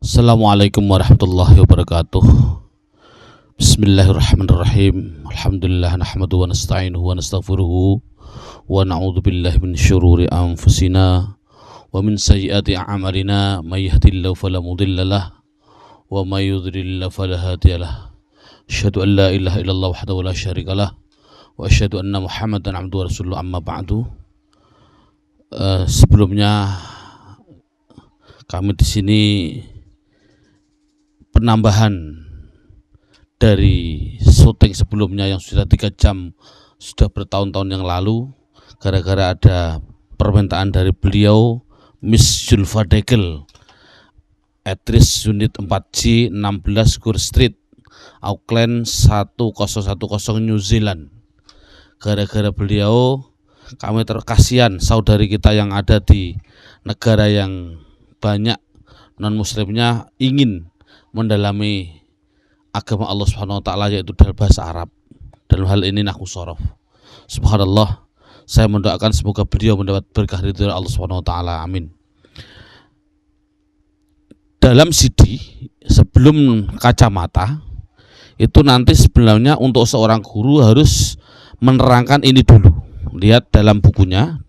Assalamualaikum warahmatullahi wabarakatuh. Bismillahirrahmanirrahim. Alhamdulillah nahmaduhu wa nasta'inuhu wa nastaghfiruhu wa na'udzu billahi min syururi anfusina wa min sayyiati a'malina may yahdihillahu fala mudilla lahu wa may yudlil fala hadiya lahu. Asyhadu an la ilaha illallah wahdahu la syarika lahu wa asyhadu anna Muhammadan abduhu wa rasuluhu amma ba'du. Sebelumnya kami di sini penambahan dari syuting sebelumnya yang sudah 3 jam, sudah bertahun-tahun yang lalu, gara-gara ada permintaan dari beliau, Miss Julfa Degel, aktris unit 4G 16 Gur Street, Auckland 1010 New Zealand. Gara-gara beliau kami terkasihan saudari kita yang ada di negara yang banyak non-muslimnya ingin mendalami agama Allah Subhanahu wa taala, yaitu dalam bahasa Arab. Dalam hal ini nahwu shorof. Subhanallah, saya mendoakan semoga beliau mendapat berkah ridho Allah Subhanahu wa taala. Amin. Dalam CD sebelum kacamata itu nanti sebenarnya untuk seorang guru harus menerangkan ini dulu. Lihat dalam bukunya,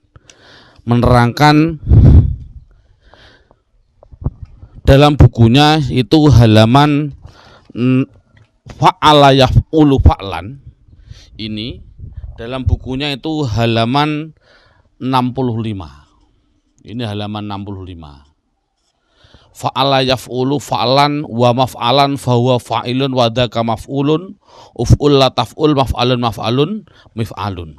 menerangkan dalam bukunya itu halaman fa'ala yaf'ulu fa'lan. Ini dalam bukunya itu halaman 65. Ini halaman 65. Fa'ala yaf'ulu fa'lan wa maf'alan fahuwa fa'ilun wa dzaka maf'ulun uf'ul la taf'ul maf'alun mif'alun.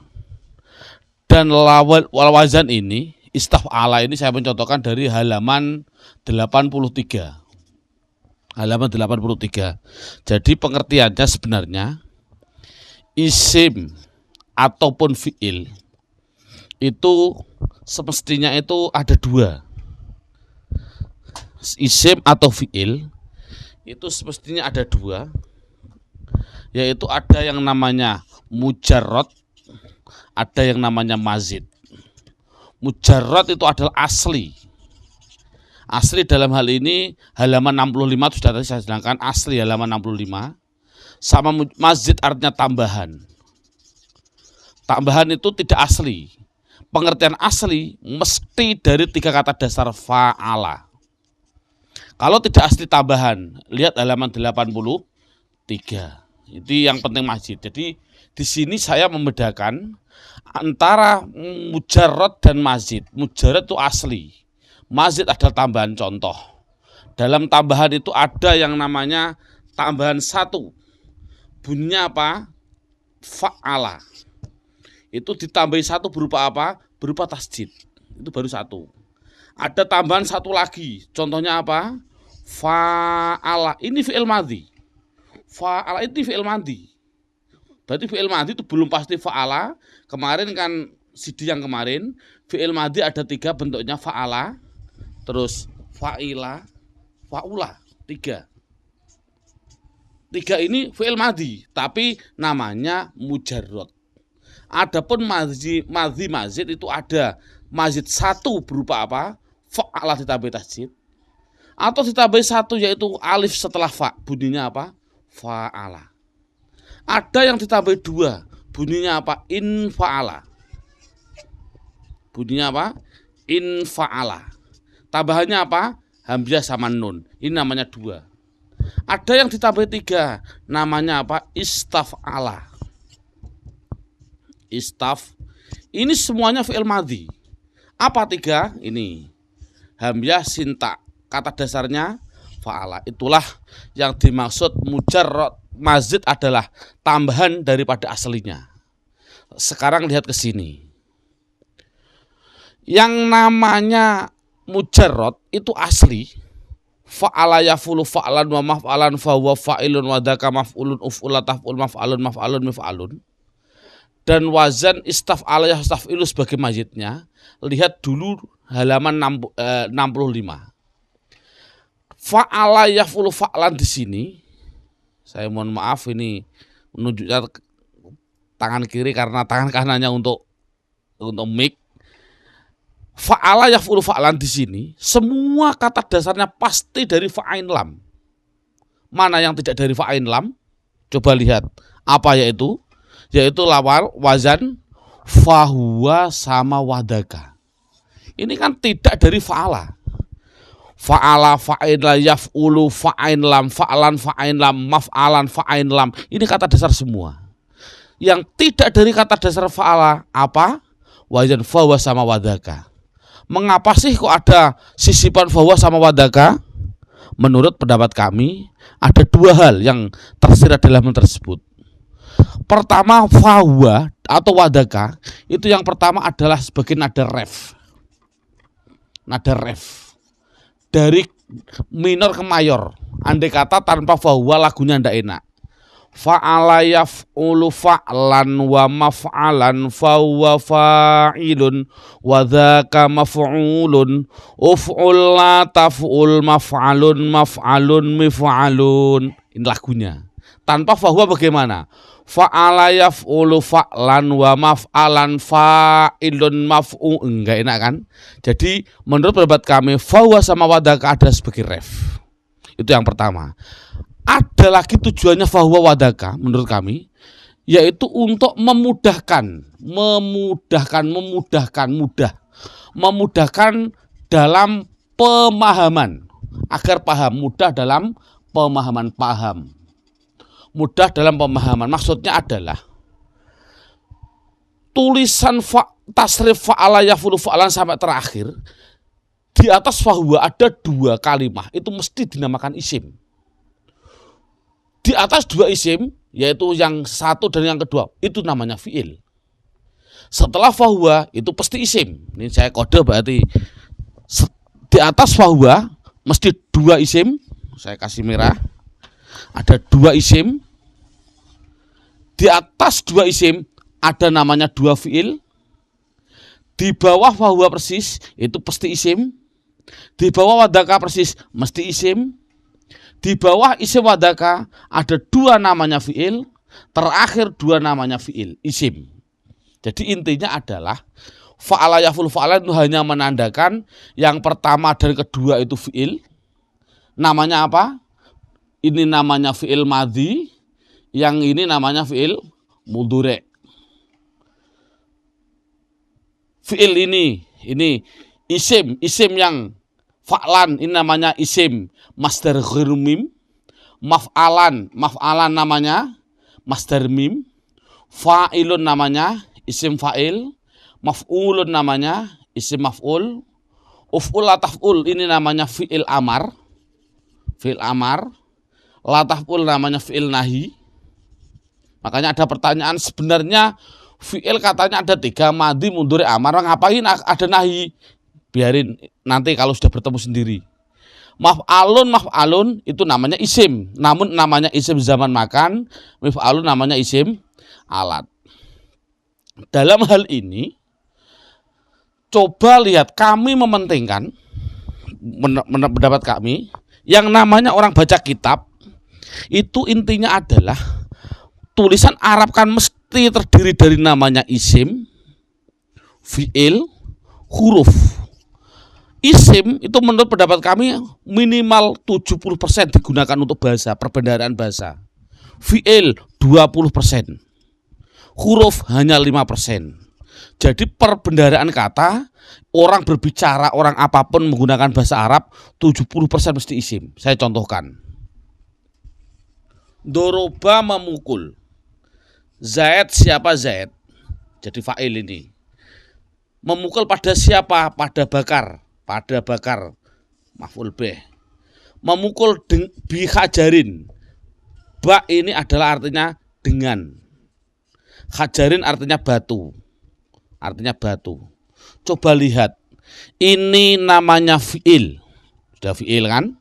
Dan wazan ini istaf'ala ini saya mencontohkan dari halaman 83. Halaman 83. Jadi pengertiannya sebenarnya isim ataupun fi'il itu semestinya itu ada dua. Isim atau fi'il itu semestinya ada dua, yaitu ada yang namanya mujarrad, ada yang namanya mazid. Mujarrad itu adalah asli. Asli dalam hal ini halaman 65 sudah tadi saya sedangkan asli halaman 65. Sama mazid artinya tambahan. Tambahan itu tidak asli. Pengertian asli mesti dari 3 kata dasar fa'ala. Kalau tidak asli tambahan, lihat halaman 83. Itu yang penting mazid. Jadi di sini saya membedakan antara mujarrad dan mazid. Mujarrad itu asli, mazid adalah tambahan. Contoh, dalam tambahan itu ada yang namanya tambahan 1. Bunyinya apa? Fa'ala. Itu ditambahi 1 berupa apa? Berupa tasjid. Itu baru 1. Ada tambahan 1 lagi. Contohnya apa? Fa'ala. Ini fi'il madhi. Fa'ala itu fi'il madhi. Berarti fi'il madhi itu belum pasti fa'ala. Kemarin kan CD yang kemarin fi'il madhi ada 3 bentuknya, fa'ala, terus fa'ila, fa'ula. 3 ini fi'il madhi, tapi namanya mujarrad. Adapun mazid itu ada mazid 1 berupa apa? Fa'ala ditambahi tasjid, atau ditambahi 1 yaitu alif setelah fa, bunyinya apa? Fa'ala. Ada yang ditambahi 2, bunyinya apa? In fa'ala. Bunyinya apa? In fa'ala. Tambahannya apa? Hamzah sama nun. Ini namanya 2. Ada yang ditambahi 3, namanya apa? Istaf'ala. Istaf. Ini semuanya fi'il madhi. Apa 3? Ini hamzah sinta. Kata dasarnya fa'ala. Itulah yang dimaksud mujarrad. Mazid adalah tambahan daripada aslinya. Sekarang lihat ke sini. Yang namanya mujarrad itu asli. Fa'ala yafulu fa'lan wa maf'alan fahuwa fa'ilun wa dzaka maf'ulun uf'ula taf'ul maf'alun mif'alun. Dan wazan istaf'ala yastaf'ilu sebagai mazidnya. Lihat dulu halaman 65. Fa'ala yafulu fa'lan di sini. Saya mohon maaf ini menunjukkan tangan kiri karena tangan kanannya untuk mic. Fa'ala yaf'ulu fa'lan di sini semua kata dasarnya pasti dari fa'ain lam. Mana yang tidak dari fa'ain lam? Coba lihat apa yaitu lawar wazan fahuwa sama wadaka. Ini kan tidak dari fa'ala. Fa'ala fa'ain la yaf'ulu fa'ain lam fa'lan fa'ain lam maf'alan fa'ain lam. Ini kata dasar semua. Yang tidak dari kata dasar fa'ala apa? Wazan fahuwa sama wadaka. Mengapa sih kok ada sisipan fahuwa sama wadaka? Menurut pendapat kami ada dua hal yang tersirat dalam tersebut. Pertama, fahuwa atau wadaka itu yang pertama adalah sebagai nada ref. Nada ref dari minor ke mayor. Andai kata tanpa fahuwa lagunya ndak enak. Fa'ala yaf'ulu fa'lan wa maf'alan fahuwa fa'ilun wa dzaka maf'ulun uf'ul la taf'ul maf'alun maf'alun mif'alun. Ini lagunya. Tanpa fahuwa bagaimana? Fa'ala yaf'ulu fa'lan wa maf'alan fa'ilun maf'u. Enggak enak kan? Jadi menurut pendapat kami fahuwa sama wadaka ada sebagai ref. Itu yang pertama. Ada lagi tujuannya fahuwa wadaka menurut kami, yaitu untuk memudahkan dalam pemahaman, agar paham, mudah dalam pemahaman, mudah dalam pemahaman. Maksudnya adalah tulisan tasrif fa'ala yaf'ulu fa'lan sampai terakhir di atas fahuwa ada dua kalimah, itu mesti dinamakan isim. Di atas dua isim, yaitu yang satu dan yang kedua, itu namanya fi'il. Setelah fahuwa, itu pasti isim. Ini saya kode berarti di atas fahuwa, mesti dua isim. Saya kasih merah. Ada dua isim. Di atas dua isim, ada namanya dua fi'il. Di bawah fahuwa persis, itu pasti isim. Di bawah wadaka persis, mesti isim. Di bawah isim wadaka ada dua namanya fi'il, terakhir dua namanya fi'il, isim. Jadi intinya adalah fa'ala yaf'ulu fa'lan itu hanya menandakan yang pertama dan kedua itu fi'il. Namanya apa? Ini namanya fi'il madhi, yang ini namanya fi'il mudhari'. Fi'il ini isim yang fa'lan ini namanya isim masdar ghairu mim, maf'alan namanya masdar mim, fa'ilun namanya isim fa'il, maf'ulun namanya isim maf'ul, uf'ul la taf'ul ini namanya fi'il amar, la taf'ul namanya fi'il nahi. Makanya ada pertanyaan, sebenarnya fi'il katanya ada tiga, madhi, mudhari', amar, ngapain ada nahi? Biarin nanti kalau sudah bertemu sendiri. Maf'alun itu namanya isim, namun namanya isim zaman makan. Maf'alun namanya isim alat. Dalam hal ini coba lihat, kami mementingkan pendapat kami, yang namanya orang baca kitab itu intinya adalah tulisan Arab kan mesti terdiri dari namanya isim, fi'il, huruf. Isim itu menurut pendapat kami minimal 70% digunakan untuk bahasa, perbendaharaan bahasa. Fi'il 20%. Huruf hanya 5%. Jadi perbendaharaan kata, orang berbicara, orang apapun menggunakan bahasa Arab 70% mesti isim. Saya contohkan. Doroba memukul. Zaid, siapa Zaid? Jadi fa'il ini. Memukul pada siapa? Pada bakar. Maf'ul bih. Memukul bi hajarin. Ba ini adalah artinya dengan. Hajarin artinya batu. Coba lihat. Ini namanya fi'il. Sudah fi'il kan?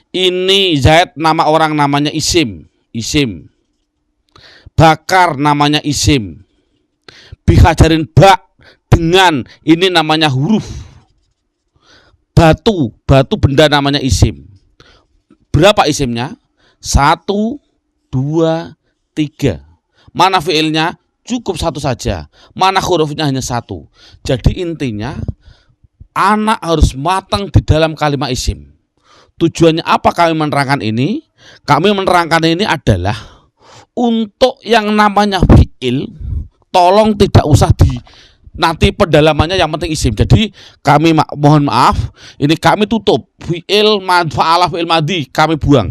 Ini Zaid nama orang, namanya isim. Bakar namanya isim. Bi hajarin ba dengan, ini namanya huruf. Batu benda namanya isim. Berapa isimnya? 1, 2, 3. Mana fiilnya? cukup satu saja. Mana hurufnya hanya satu. Jadi intinya anak harus matang di dalam kalimat isim. Tujuannya apa kami menerangkan ini? Kami menerangkan ini adalah untuk yang namanya fi'il, tolong tidak usah nanti pendalamannya, yang penting isim. Jadi kami mohon maaf, ini kami tutup fi'il, fa'alah, fi'il madhi kami buang.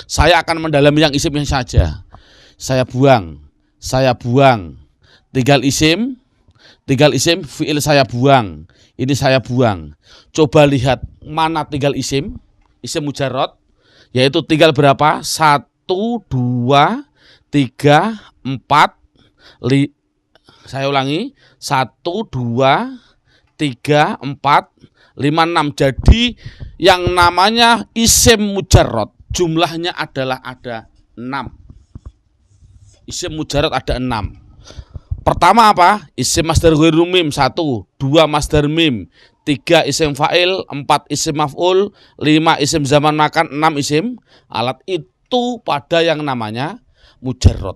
Saya akan mendalami yang isimnya saja. Saya buang. Tinggal isim, fi'il saya buang. Ini saya buang. Coba lihat mana tinggal isim mujarrad, yaitu tinggal berapa? 1, 2, 3, 4, saya ulangi, 1, 2, 3, 4, 5, 6. Jadi yang namanya isim mujarrad jumlahnya adalah ada 6. Isim mujarrad ada 6. Pertama apa? Isim masdar ghairu mim 1, 2 masdar mim, 3 isim fa'il, 4 isim maf'ul, 5 isim zaman makan, 6 isim alat. Itu pada yang namanya mujarrad.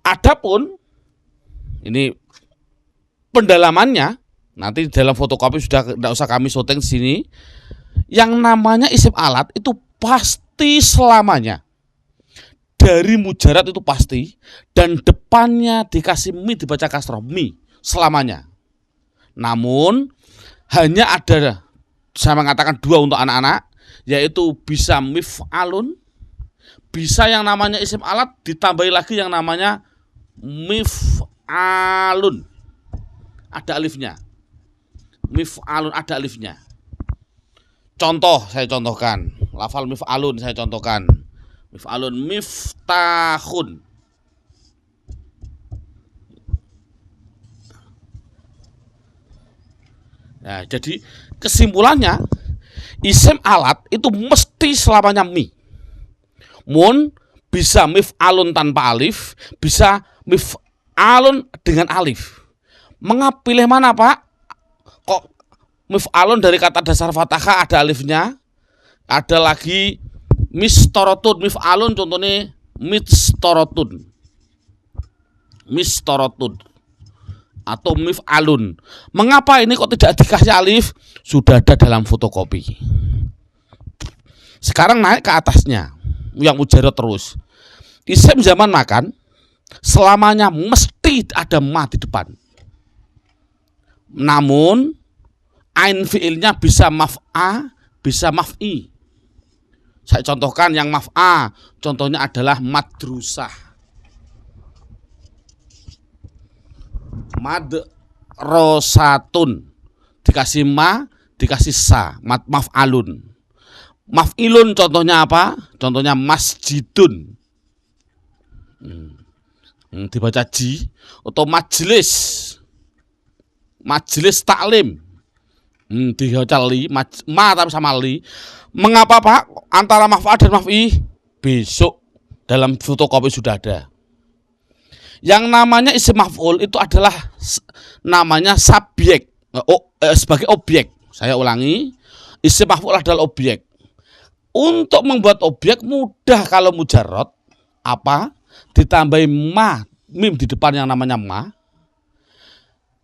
Adapun ini pendalamannya nanti dalam fotokopi sudah tidak usah kami syuting di sini. Yang namanya isim alat itu pasti selamanya dari mujarrad itu pasti, dan depannya dikasih mi dibaca kasroh, mi selamanya. Namun hanya ada, saya mengatakan 2 untuk anak-anak, yaitu bisa mif'alun, bisa yang namanya isim alat ditambahi lagi yang namanya mif'alun, ada alifnya. Mif'alun ada alifnya. Contoh saya contohkan, lafal mif'alun saya contohkan. Mif'alun miftahun. Nah, jadi kesimpulannya isim alat itu mesti selamanya mi. Mun bisa mif'alun tanpa alif, bisa mif'alun dengan alif. Mengapa pilih mana, Pak? Kok mif'alun dari kata dasar fathah ada alifnya? Ada lagi mistorotun, mif'alun contohnya mistorotun atau mif'alun. Mengapa ini kok tidak dikasih alif? Sudah ada dalam fotokopi. Sekarang naik ke atasnya yang mujarrad terus. Isim zaman makan selamanya mesti ada ma di depan. Namun ain fi'ilnya bisa maf'a, bisa maf'i. Saya contohkan yang maf'a, contohnya adalah madrusah. Madrosatun, dikasih ma, dikasih sa, maf'alun. Maf'ilun contohnya apa? Contohnya masjidun, dibaca ji. Atau majelis taklim, dibaca li, ma tapi sama li. Mengapa, Pak, antara maf'al dan maf'i? Besok dalam fotokopi sudah ada. Yang namanya isim maf'ul itu adalah namanya subjek, sebagai objek. Saya ulangi, isim maf'ul adalah objek. Untuk membuat objek mudah kalau mujarrad, apa? Ditambahi ma, mim di depan yang namanya ma,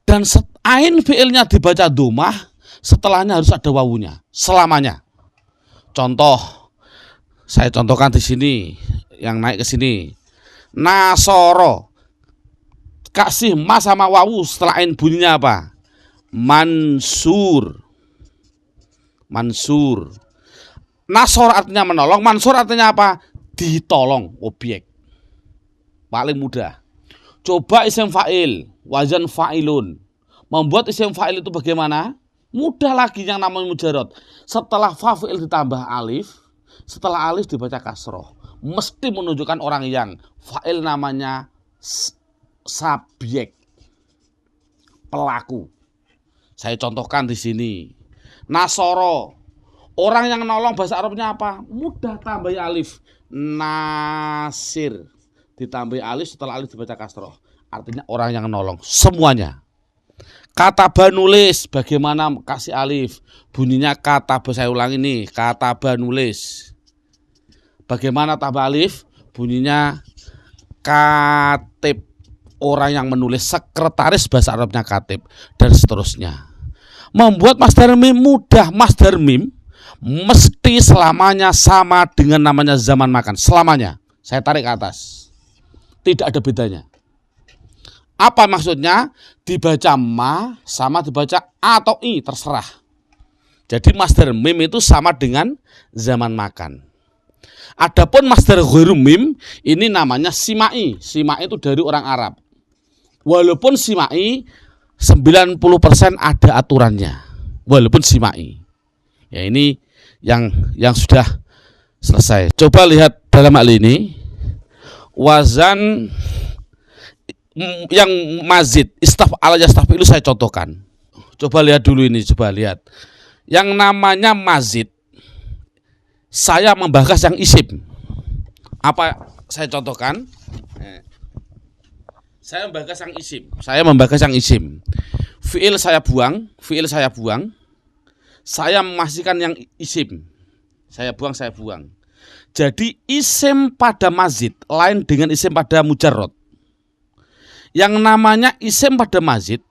dan ain fi'ilnya dibaca domah, setelahnya harus ada wawunya selamanya. Contoh, saya contohkan di sini, yang naik ke sini. Nasoro, kasih ma sama wawu, setelah ain bunyinya apa? Mansur. Nasor artinya menolong, mansur artinya apa? Ditolong, objek. Paling mudah. Coba isim fa'il, wazan fa'ilun. Membuat isim fa'il itu bagaimana? Mudah lagi yang namanya mujarrad. Setelah fa'il ditambah alif, setelah alif dibaca kasroh. Mesti menunjukkan orang yang fa'il namanya subjek, pelaku. Saya contohkan di sini. Nasoro, orang yang nolong, bahasa Arabnya apa? Mudah, tambah alif. Nasir, ditambah alif, setelah alif dibaca kasroh. Artinya orang yang nolong, semuanya. Kataba nulis, bagaimana kasih alif? Bunyinya kataba, saya ulangi nih, kataba nulis. Bagaimana tambah alif? Bunyinya katib, orang yang menulis, sekretaris bahasa Arabnya katib, dan seterusnya. Membuat masdar mim mudah. Masdar mim mesti selamanya sama dengan namanya zaman makan. Selamanya. Saya tarik ke atas. Tidak ada bedanya. Apa maksudnya? Dibaca ma sama dibaca a atau i, terserah. Jadi masdar mim itu sama dengan zaman makan. Adapun masdar ghairu mim ini namanya simai. Simai itu dari orang Arab. Walaupun simai 90% ada aturannya. Walaupun simai. Ya ini yang sudah selesai. Coba lihat dalam hal ini wazan yang mazid, istaf ala yastafilu saya contohkan. Coba lihat dulu ini, coba lihat. Yang namanya mazid, saya membahas yang isim. Apa saya contohkan? Saya membahas yang isim. Saya membahas yang isim. Fi'il saya buang, fi'il saya buang. Saya memasihkan yang isim. Saya buang, saya buang. Jadi isim pada mazid lain dengan isim pada mujarrad. Yang namanya isim pada mazid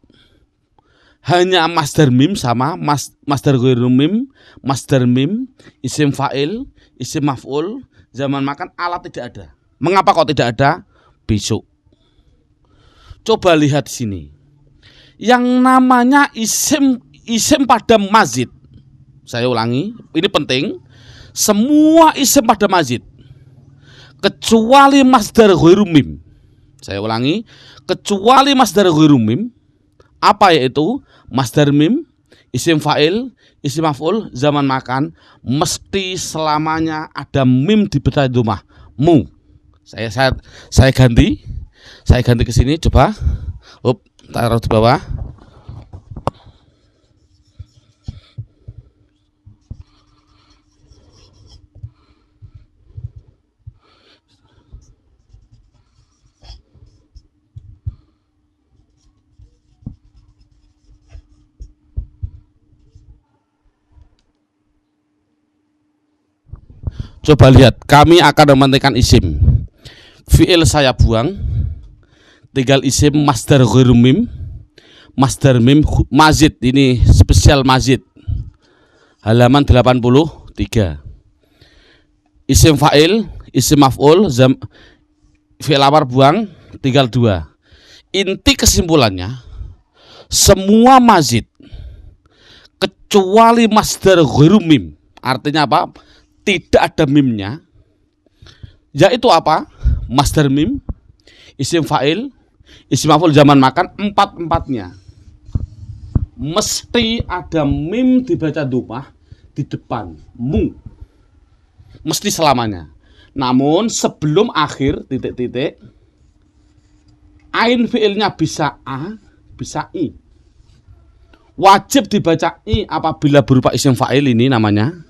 hanya masdar mim sama masdar ghairu mim, masdar mim, isim fa'il, isim maf'ul, zaman makan, alat tidak ada. Mengapa kok tidak ada? Besok. Coba lihat sini. Yang namanya isim pada mazid. Saya ulangi, ini penting. Semua isim pada mazid kecuali masdar ghairu mim. Saya ulangi, kecuali masdar ghairu mim. Apa yaitu? Masdar mim, isim fa'il, isim maf'ul, zaman makan, mesti selamanya ada mim di betah rumah. Mu. Saya ganti. Saya ganti ke sini, coba. Taruh di bawah. Coba lihat, kami akan mementingkan isim. Fi'il saya buang, tinggal isim masdar ghairu mim. Masdar mim mazid, ini spesial mazid. Halaman 83. Isim fa'il, isim maf'ul, fi'il amar buang, tinggal 2. Inti kesimpulannya, semua mazid kecuali masdar ghairu mim. Artinya apa? Tidak ada mimnya, yaitu apa? Masdar mim, isim fa'il, isim maf'ul, zaman makan, empat-empatnya mesti ada mim dibaca dhammah di depan, mu, mesti selamanya. Namun sebelum akhir titik-titik, ain fi'ilnya bisa a, bisa i. Wajib dibaca i apabila berupa isim fa'il, ini namanya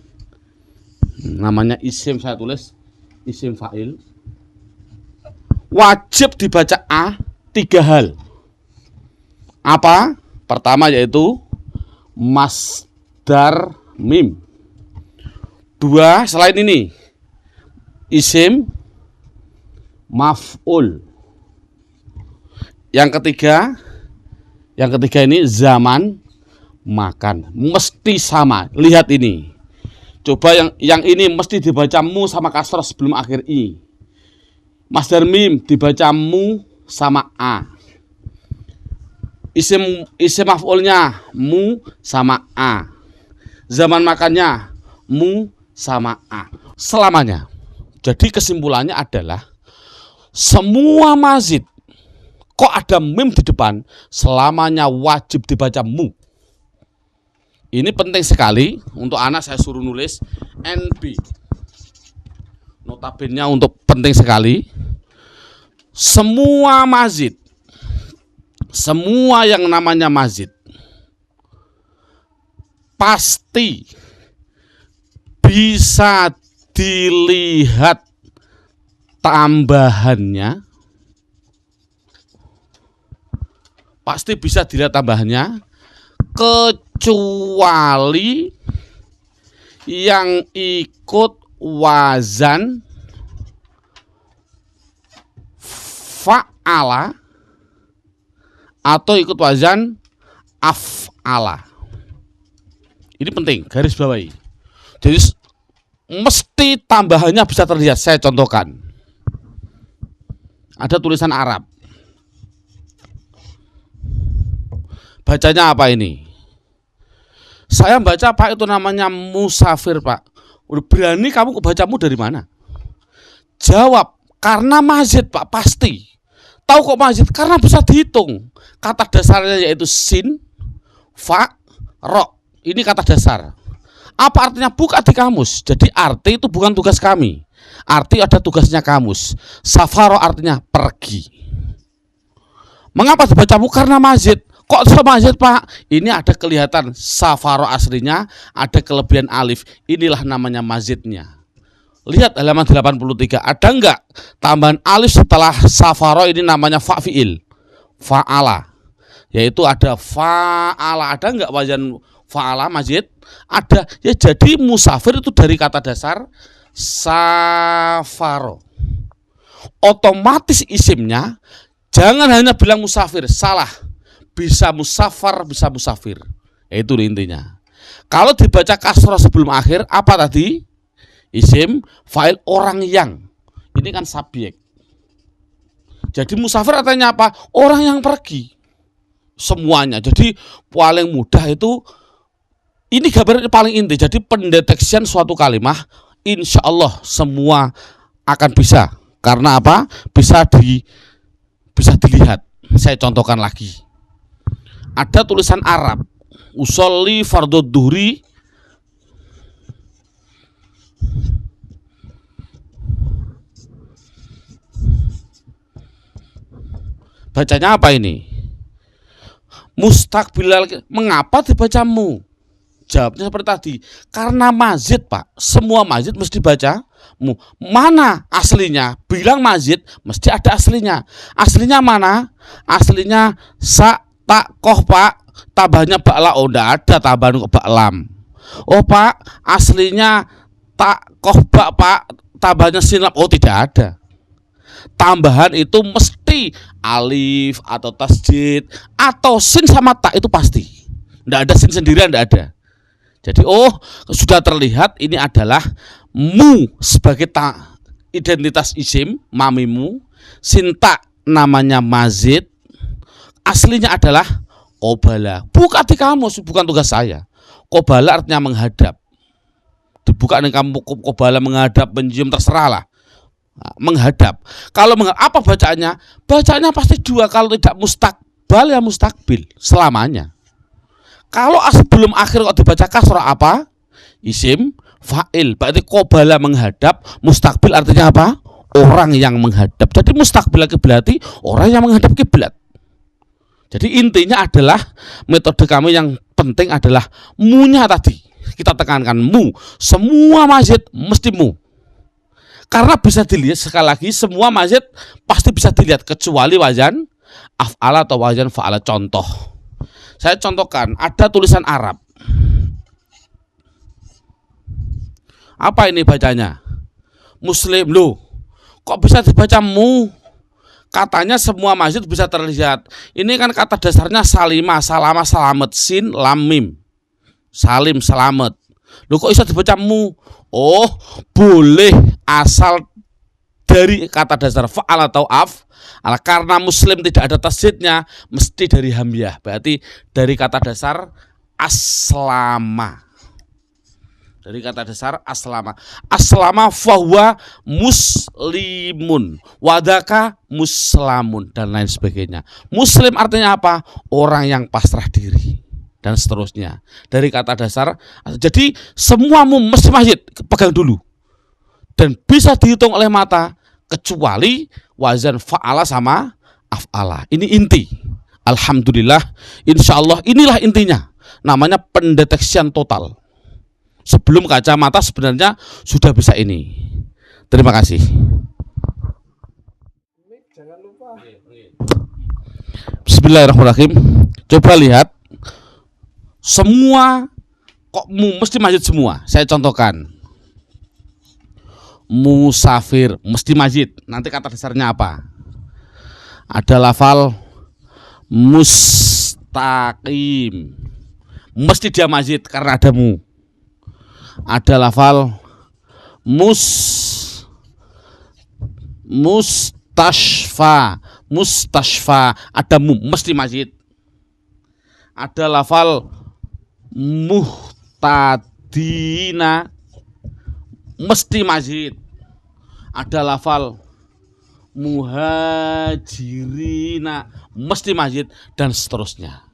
isim, saya tulis isim fa'il. Wajib dibaca a 3 hal. Apa? Pertama yaitu masdar mim. 2 selain ini isim maf'ul. Yang ketiga ini zaman makan. Mesti sama. Lihat ini. Coba yang ini mesti dibaca mu sama kasroh sebelum akhir i. Masdar mim dibaca mu sama a. Isim maf'ulnya mu sama a. Zaman makannya mu sama a. Selamanya. Jadi kesimpulannya adalah semua mazid kok ada mim di depan, selamanya wajib dibaca mu. Ini penting sekali untuk anak, saya suruh nulis NB. Notabene untuk penting sekali. Semua mazid, semua yang namanya mazid pasti bisa dilihat tambahannya. Pasti bisa dilihat tambahannya, kecuali yang ikut wazan fa'ala atau ikut wazan af'ala. Ini penting, garis bawahi. Jadi mesti tambahannya bisa terlihat. Saya contohkan. Ada tulisan Arab. Bacanya apa ini? Saya baca Pak, itu namanya musafir Pak. Udah berani kamu bacamu dari mana? Jawab, karena mazid Pak, pasti. Tahu kok mazid? Karena bisa dihitung. Kata dasarnya yaitu sin, fa, ro. Ini kata dasar. Apa artinya? Buka di kamus. Jadi arti itu bukan tugas kami. Arti ada tugasnya kamus. Safaro artinya pergi. Mengapa dibacamu? Karena mazid. Kok sama mazid Pak? Ini ada kelihatan safaro aslinya, ada kelebihan alif. Inilah namanya mazidnya. Lihat halaman 83. Ada enggak tambahan alif setelah safaro? Ini namanya fa'fi'il, fa'ala. Yaitu ada fa'ala. Ada enggak wazan fa'ala mazid? Ada. Ya, jadi musafir itu dari kata dasar safaro. Otomatis isimnya jangan hanya bilang musafir, salah. Bisa musafar, bisa musafir. Itu intinya. Kalau dibaca kasroh sebelum akhir, apa tadi? Isim, fa'il, orang yang. Ini kan subjek. Jadi musafir artinya apa? Orang yang pergi. Semuanya. Jadi paling mudah itu, ini gambarnya paling inti. Jadi pendeteksian suatu kalimah, insya Allah semua akan bisa. Karena apa? Bisa dilihat. Saya contohkan lagi. Ada tulisan Arab, usolli fardhu dhuhri, bacanya apa ini? Mustaqbilal. Mengapa dibacamu? Jawabnya seperti tadi, karena mazid Pak. Semua mazid mesti baca mu. Mana aslinya? Bilang mazid mesti ada aslinya. Aslinya mana? Aslinya sa, tak, koh Pak. Tambahnya bakla. Oh, enggak ada tambahan kok baklam. Oh Pak, aslinya tak, koh, bak Pak. Tambahnya sinlap. Oh, tidak ada. Tambahan itu mesti alif atau tasjid atau sin sama tak, itu pasti. Enggak ada sin sendirian, enggak ada. Jadi sudah terlihat ini adalah mu sebagai identitas isim, mamimu. Sinta namanya mazid. Aslinya adalah qobala. Buka di kamus, bukan tugas saya. Qobala artinya menghadap. Dibuka nih kamu, qobala menghadap, mencium, terserah lah. Menghadap. Kalau apa bacaannya? Bacaannya pasti dua. Kalau tidak mustaqbal ya mustaqbil selamanya. Kalau sebelum akhir kok dibaca kasrah apa? Isim, fa'il. Berarti qobala menghadap, mustaqbil artinya apa? Orang yang menghadap. Jadi mustaqbil berarti orang yang menghadap kiblat. Jadi intinya adalah metode kami yang penting adalah mu-nya tadi. Kita tekankan mu. Semua mazid mesti mu. Karena bisa dilihat sekali lagi semua mazid pasti bisa dilihat kecuali wazan af'ala atau wazan fa'ala. Contoh. Saya contohkan, ada tulisan Arab. Apa ini bacanya? Muslim. Loh, kok bisa dibaca mu? Katanya semua mazid bisa terlihat. Ini kan kata dasarnya salimah, salama, selamat, sin, lam, mim. Salim, selamat. Loh, kok bisa dibaca mu? Oh, boleh asal dari kata dasar fa'al atau af. Karena muslim tidak ada tasjidnya, mesti dari hamzah. Berarti dari kata dasar aslama. Dari kata dasar aslama. Aslama fahuwa muslimun, wadaka muslamun, dan lain sebagainya. Muslim artinya apa? Orang yang pasrah diri, dan seterusnya. Dari kata dasar. Jadi semua mesti masjid pegang dulu. Dan bisa dihitung oleh mata kecuali wazan fa'ala sama af'ala. Ini inti. Alhamdulillah, insya Allah inilah intinya. Namanya pendeteksian total. Sebelum kacamata sebenarnya sudah bisa ini. Terima kasih. Bismillahirrahmanirrahim. Coba lihat. Semua kok mesti masjid semua. Saya contohkan. Musafir mesti masjid. Nanti kata dasarnya apa? Ada lafal mustaqim, mesti dia mazid karena ada mu. Ada lafal mustashfa, ada mu, mesti mazid. Ada lafal muhtadina, mesti mazid. Ada lafal muhajirina, mesti mazid, dan seterusnya.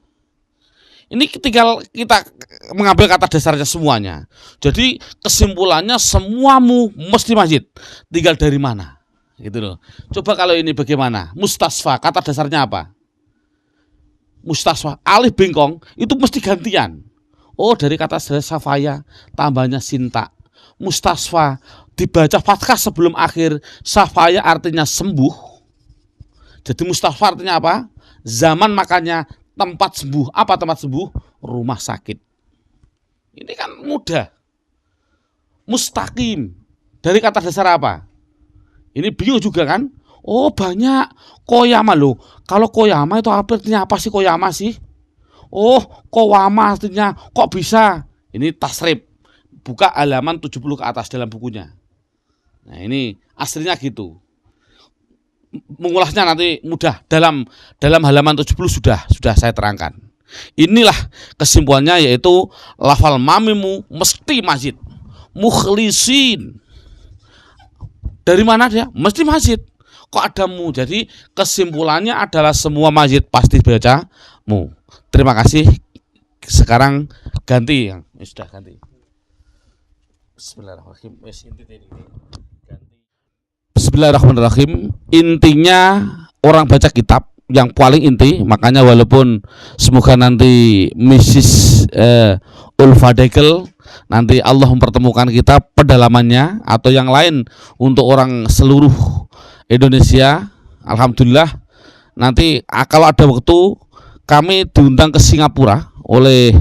Ini tinggal kita mengambil kata dasarnya semuanya. Jadi kesimpulannya semuamu mesti mazid. Tinggal dari mana, gitu loh. Coba kalau ini bagaimana? Mustasfa, kata dasarnya apa? Mustasfa, alif bengkong itu mesti gantian. Oh, dari kata safaya tambahnya sinta. Mustasfa dibaca fathah sebelum akhir. Safaya artinya sembuh. Jadi mustasfa artinya apa? Zaman makannya tempat sembuh. Apa tempat sembuh? Rumah sakit. Ini kan mudah. Mustaqim dari kata dasar apa? Ini bingung juga kan? Oh, banyak. Koyama loh. Kalau koyama itu artinya apa sih koyama sih? Oh, kowama artinya kok bisa? Ini tasrif. Buka halaman 70 ke atas dalam bukunya. Nah, ini aslinya gitu. Mengulasnya nanti mudah, dalam halaman 70 sudah saya terangkan. Inilah kesimpulannya, yaitu lafal mamimu mesti mazid. Mukhlisin, dari mana dia? Mesti mazid. Kok ada mu? Jadi kesimpulannya adalah semua mazid pasti baca mu. Terima kasih. Sekarang ganti yang sudah ganti. Bismillahirrahmanirrahim. Intinya orang baca kitab yang paling inti, makanya walaupun semoga nanti Mrs. Ulfadekel nanti Allah mempertemukan kita pendalamannya atau yang lain untuk orang seluruh Indonesia, alhamdulillah nanti kalau ada waktu kami diundang ke Singapura oleh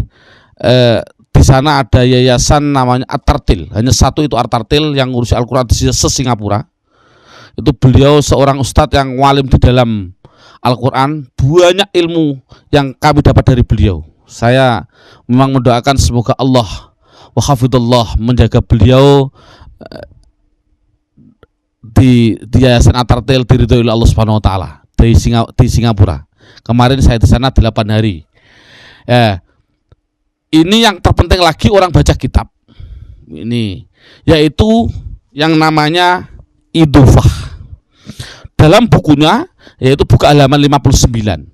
di sana ada yayasan namanya At-Tartil, hanya satu itu At-Tartil yang ngurusi Al-Quran di se-Singapura. Itu beliau seorang ustadz yang walim di dalam Al-Quran, banyak ilmu yang kami dapat dari beliau. Saya memang mendoakan semoga Allah wa hafidhullah menjaga beliau di yayasan At-Tartil diridhoi oleh Allah Subhanahu wa taala di Singapura. Kemarin saya di sana 8 hari. Ini yang terpenting lagi orang baca kitab. Ini yaitu yang namanya idhofah. Dalam bukunya yaitu buka halaman 59.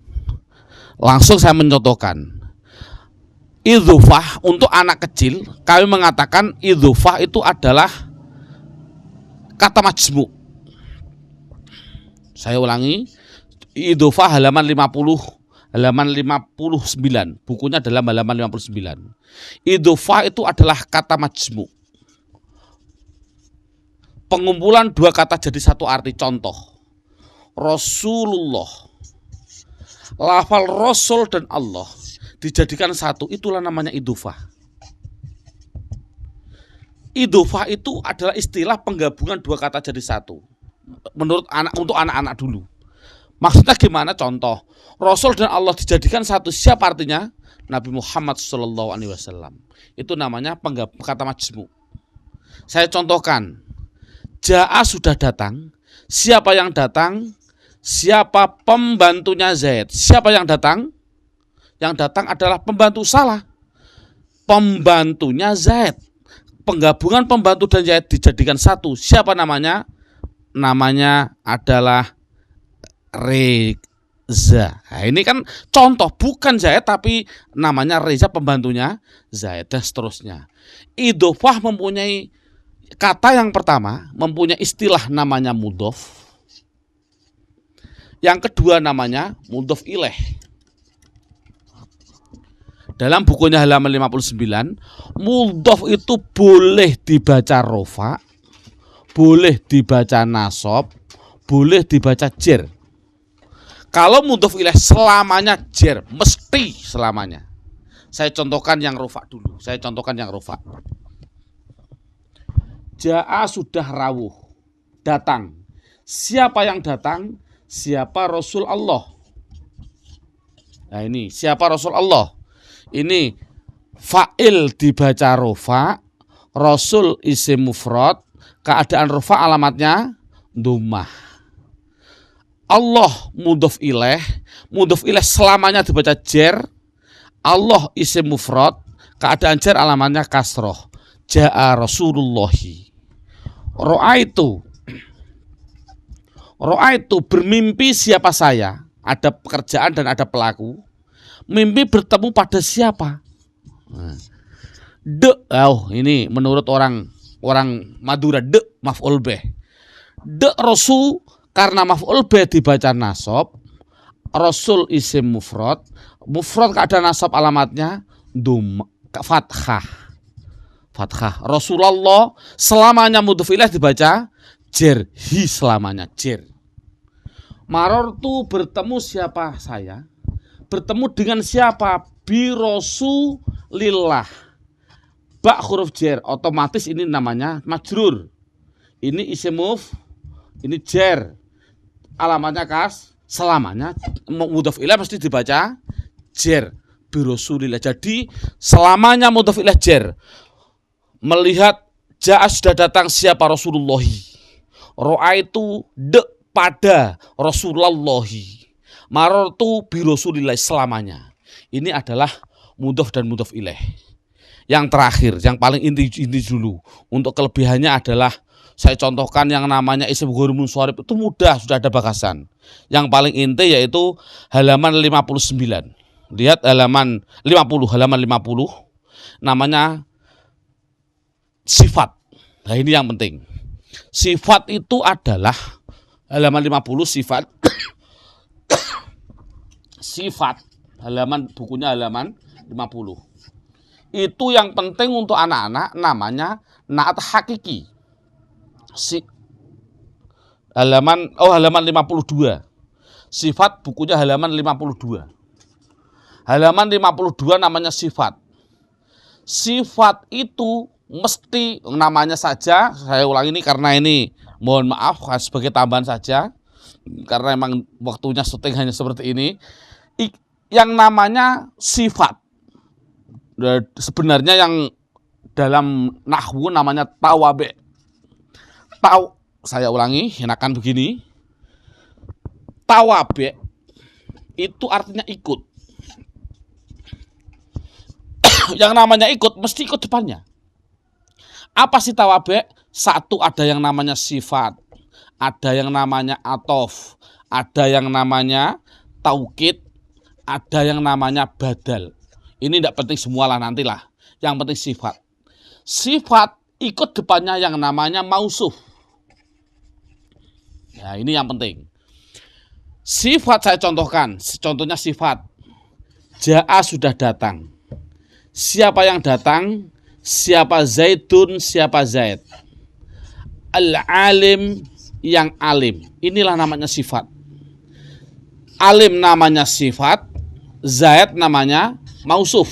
Langsung saya mencontohkan. Idhofah untuk anak kecil, kami mengatakan idhofah itu adalah kata majmu'. Saya ulangi, idhofah halaman 59. Bukunya dalam halaman 59. Idhofah itu adalah kata majmu'. Pengumpulan dua kata jadi satu arti. Contoh, Rasulullah. Lafal Rasul dan Allah dijadikan satu, itulah namanya idhofah. Idhofah itu adalah istilah penggabungan dua kata jadi satu. Menurut untuk anak-anak dulu. Maksudnya gimana? Contoh, Rasul dan Allah dijadikan satu. Siapa artinya? Nabi Muhammad SAW. Itu namanya kata majmu'. Saya contohkan. Ja'a sudah datang. Siapa yang datang? Siapa pembantunya Zaid? Siapa yang datang? Yang datang adalah pembantu. Salah. Pembantunya Zaid. Penggabungan pembantu dan Zaid dijadikan satu. Siapa namanya? Namanya adalah Reza. Nah, ini kan contoh, bukan Zaid tapi namanya Reza, pembantunya Zaid, dan seterusnya. Idhofah mempunyai kata yang pertama, mempunyai istilah namanya mudhof. Yang kedua namanya mudhof ilaih. Dalam bukunya halaman 59, mudhof itu boleh dibaca rofa, boleh dibaca nasab, boleh dibaca jer. Kalau mudhof ilaih selamanya jer, mesti selamanya. Saya contohkan yang rofa dulu. Ja'a sudah rawuh, datang. Siapa yang datang? siapa Rasul Allah. Nah ini siapa Rasul Allah. Ini fa'il dibaca rofa, Rasul isim mufrad, keadaan rofa alamatnya dhammah. Allah mudhof ilaih selamanya dibaca jer. Allah isim mufrad, keadaan jer alamatnya kasroh. Ja'a Rasulullahi. Ro'aitu bermimpi siapa saya. Ada pekerjaan dan ada pelaku. Mimpi bertemu pada siapa? Ini menurut orang Madura maf'ul bih. Rasul karena maf'ul bih dibaca nasab. Rasul isim mufrad keadaan nasab alamatnya fathah. Rasulullah selamanya mudhof ilaih dibaca jer, hi selamanya jer. Marortu bertemu siapa saya? Bertemu dengan siapa? Bi Rasulillah. Ba huruf jer, otomatis ini namanya majrur. Ini isim ini jer. Alamatnya selamanya mudhof ilaih mesti dibaca jer. Bi Rasulillah. Jadi selamanya mudhof ilaih jer. Melihat ja'a sudah datang siapa Rasulullahi. Ro'aitu pada Rasulullahi. Marartu bi Rasulillah selamanya. Ini adalah mudhof dan mudhof ilaih. Yang terakhir, yang paling inti dulu. Untuk kelebihannya adalah saya contohkan yang namanya isim ghairul munsharif itu mudah, sudah ada bakasan. Yang paling inti yaitu halaman 59. Lihat halaman 50 namanya sifat. Nah, ini yang penting. Sifat itu adalah halaman 50 sifat. Sifat halaman bukunya halaman 50. Itu yang penting untuk anak-anak namanya naat hakiki. Halaman 52. Sifat bukunya halaman 52. Halaman 52 namanya sifat. Sifat itu mesti namanya saja, saya ulangi ini karena ini mohon maaf sebagai tambahan saja. Karena emang waktunya syuting hanya seperti ini. Yang namanya sifat sebenarnya yang dalam nahwu namanya tawabe. Saya ulangi, enakan begini. Tawabe itu artinya ikut. Yang namanya ikut mesti ikut depannya. Apa sih tawabe? Satu, ada yang namanya sifat, ada yang namanya atof, ada yang namanya taukid, ada yang namanya badal. Ini tidak penting semualah, nantilah. Yang penting sifat. Sifat ikut depannya yang namanya mausuf. Ya, ini yang penting. Sifat saya contohkan. Contohnya sifat. Ja'a sudah datang. Siapa yang datang? Siapa Zaidun? Siapa Zaid? Al-alim, yang alim. Inilah namanya sifat. Alim namanya sifat. Zaid namanya mausuf.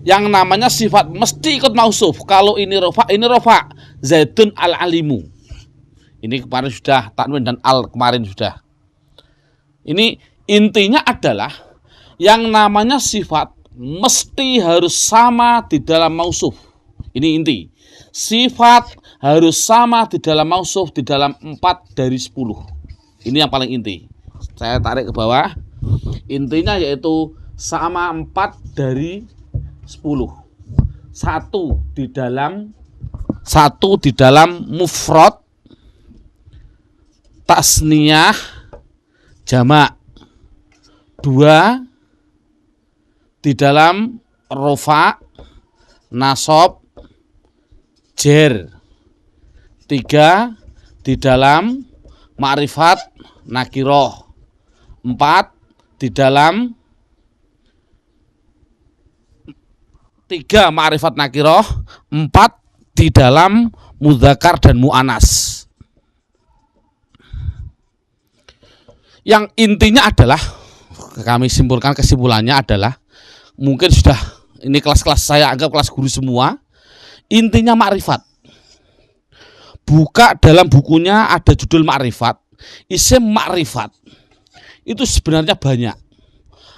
Yang namanya sifat mesti ikut mausuf. Kalau ini rofa, Zaidun al-alimu. Ini kemarin sudah, tanwin dan al kemarin sudah. Ini intinya adalah yang namanya sifat mesti harus sama di dalam mausuf. Ini inti. Sifat harus sama di dalam mausuf di dalam 4 dari 10. Ini yang paling inti. Saya tarik ke bawah. Intinya yaitu sama 4 dari 10. Satu di dalam mufrad, tasniyah, jamak. 2 di dalam rofa, nasab, jer. 3 di dalam ma'rifat, nakiroh. 4 di dalam 3 ma'rifat nakiroh, 4 di dalam mudzakkar dan mu'anas. Yang intinya adalah, kami simpulkan kesimpulannya adalah, mungkin sudah ini kelas-kelas saya anggap kelas guru semua. Intinya ma'rifat. Buka dalam bukunya ada judul ma'rifat. Isim ma'rifat itu sebenarnya banyak.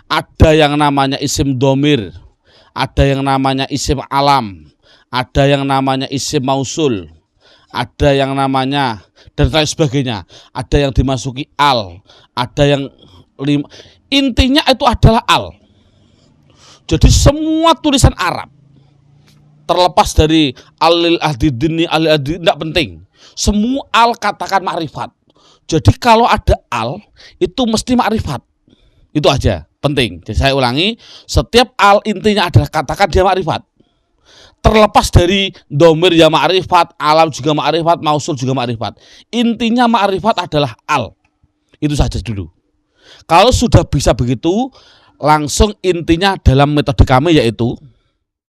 Ada yang namanya isim domir, ada yang namanya isim alam, ada yang namanya isim mausul, ada yang namanya dan lain sebagainya. Ada yang dimasuki al, ada yang intinya itu adalah al. Jadi semua tulisan Arab, terlepas dari alil ahdidini, alil ahdidini, tidak penting. Semua al katakan ma'rifat. Jadi kalau ada al, itu mesti ma'rifat. Itu aja, penting. Jadi saya ulangi, setiap al intinya adalah katakan dia ma'rifat. Terlepas dari domir ya ma'rifat, alam juga ma'rifat, mausul juga ma'rifat. Intinya ma'rifat adalah al. Itu saja dulu. Kalau sudah bisa begitu, langsung intinya dalam metode kami yaitu